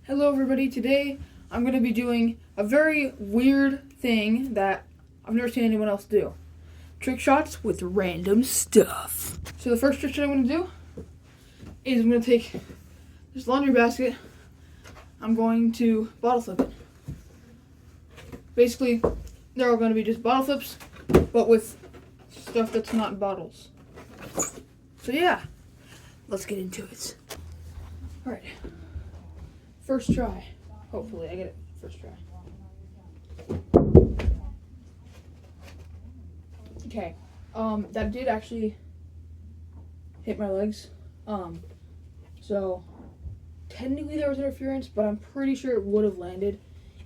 Hello everybody, today I'm going to be doing a very weird thing that I've never seen anyone else do. Trick shots with random stuff. So the first trick shot I'm going to do is I'm going to take this laundry basket, I'm going to bottle flip it. Basically, they're all going to be just bottle flips, but with stuff that's not bottles. So yeah, let's get into it. Alright. First try. Hopefully I get it first try. Okay. That did actually hit my legs. So technically there was interference, but I'm pretty sure it would have landed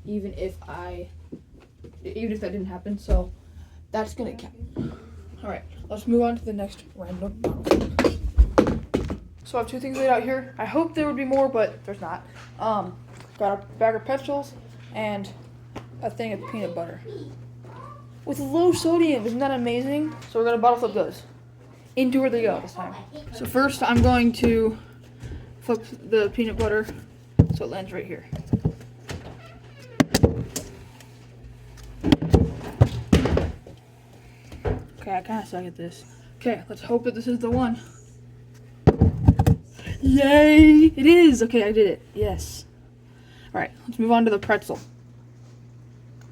even if that didn't happen. So that's gonna count. Alright, let's move on to the next random bottle. So I have two things laid out here. I hope there would be more, but there's not. Got a bag of pretzels and a thing of peanut butter. With low sodium, isn't that amazing? So we're gonna bottle flip those into where they go this time. So first I'm going to flip the peanut butter so it lands right here. Okay, I kind of suck at this. Okay, let's hope that this is the one. Yay! It is! Okay, I did it. Yes. Alright, let's move on to the pretzel.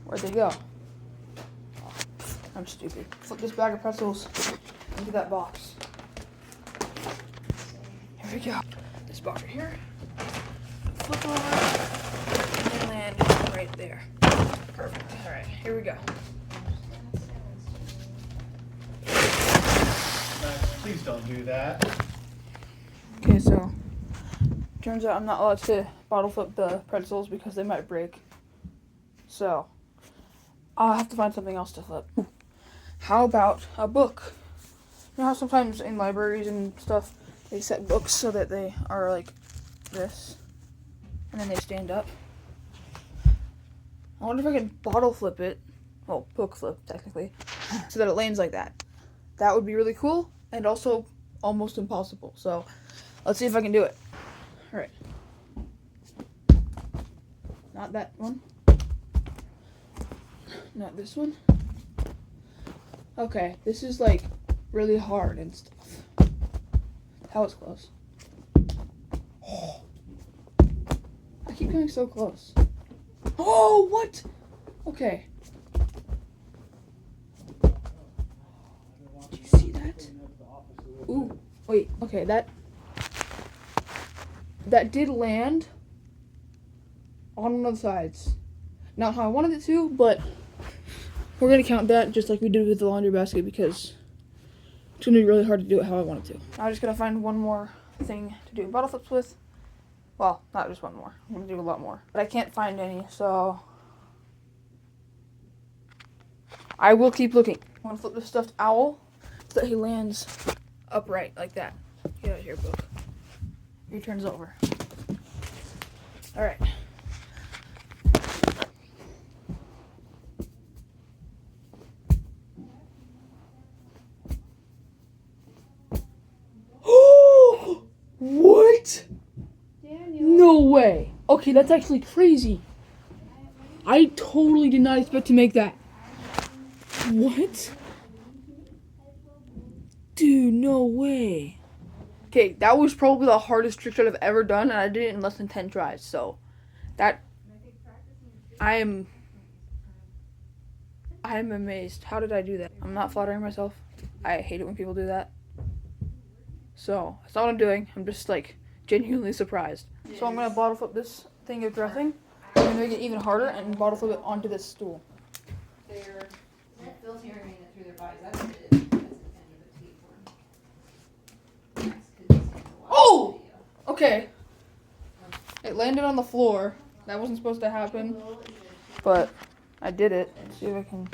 Where'd they go? Oh, I'm stupid. Flip this bag of pretzels into that box. Here we go. This box right here. Flip over and land right there. Perfect. Alright, here we go. Please don't do that. Okay, so turns out I'm not allowed to bottle flip the pretzels because they might break. So I'll have to find something else to flip. How about a book? You know how sometimes in libraries and stuff they set books so that they are like this and then they stand up? I wonder if I can bottle flip it. Well, book flip technically, so that it lands like that. That would be really cool and also almost impossible. So let's see if I can do it. Alright. Not that one. Not this one. Okay, this is like really hard and stuff. That was close. Oh. I keep getting so close. Oh, what? Okay. Do you see that? Ooh, wait, okay, that did land on one of the sides. Not how I wanted it to, but we're going to count that just like we did with the laundry basket because it's going to be really hard to do it how I want it to. I'm just going to find one more thing to do bottle flips with. Well, not just one more. I'm going to do a lot more. But I can't find any, so I will keep looking. I'm going to flip the stuffed owl so that he lands upright like that. Get out of here, book. He turns over. Alright. Oh! What? Daniel. No way. Okay, that's actually crazy. I totally did not expect to make that. What? Dude, no way. Okay, that was probably the hardest trick shot I've ever done, and I did it in less than 10 tries, so that I am amazed. How did I do that? I'm not flattering myself. I hate it when people do that. So, that's not what I'm doing. I'm just, like, genuinely surprised. So I'm going to bottle flip this thing of dressing. I'm going to make it even harder and bottle flip it onto this stool. They're filtering it through their bodies. That's what it is. Oh! Okay. It landed on the floor. That wasn't supposed to happen. But I did it. Let's see if I can.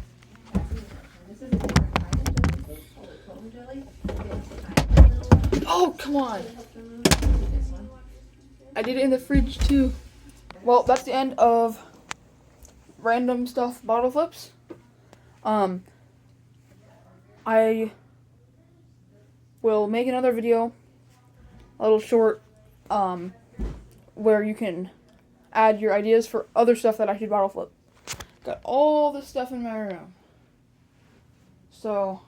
Oh, come on. I did it in the fridge too. Well, that's the end of random stuff bottle flips. I will make another video, a little short, where you can add your ideas for other stuff that I should bottle flip. Got all this stuff in my room. So,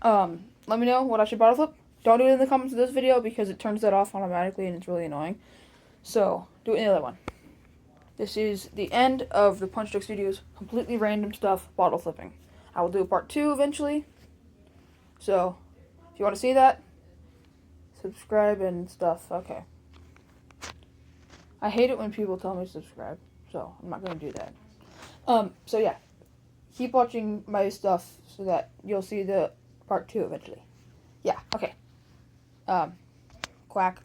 let me know what I should bottle flip. Don't do it in the comments of this video because it turns that off automatically and it's really annoying. So, do it in the other one. This is the end of the Punch Drunk Studios completely random stuff bottle flipping. I will do a part 2 eventually. So, if you want to see that, subscribe and stuff. Okay. I hate it when people tell me to subscribe, so I'm not going to do that. So yeah. Keep watching my stuff so that you'll see the part 2 eventually. Yeah, okay. Quack.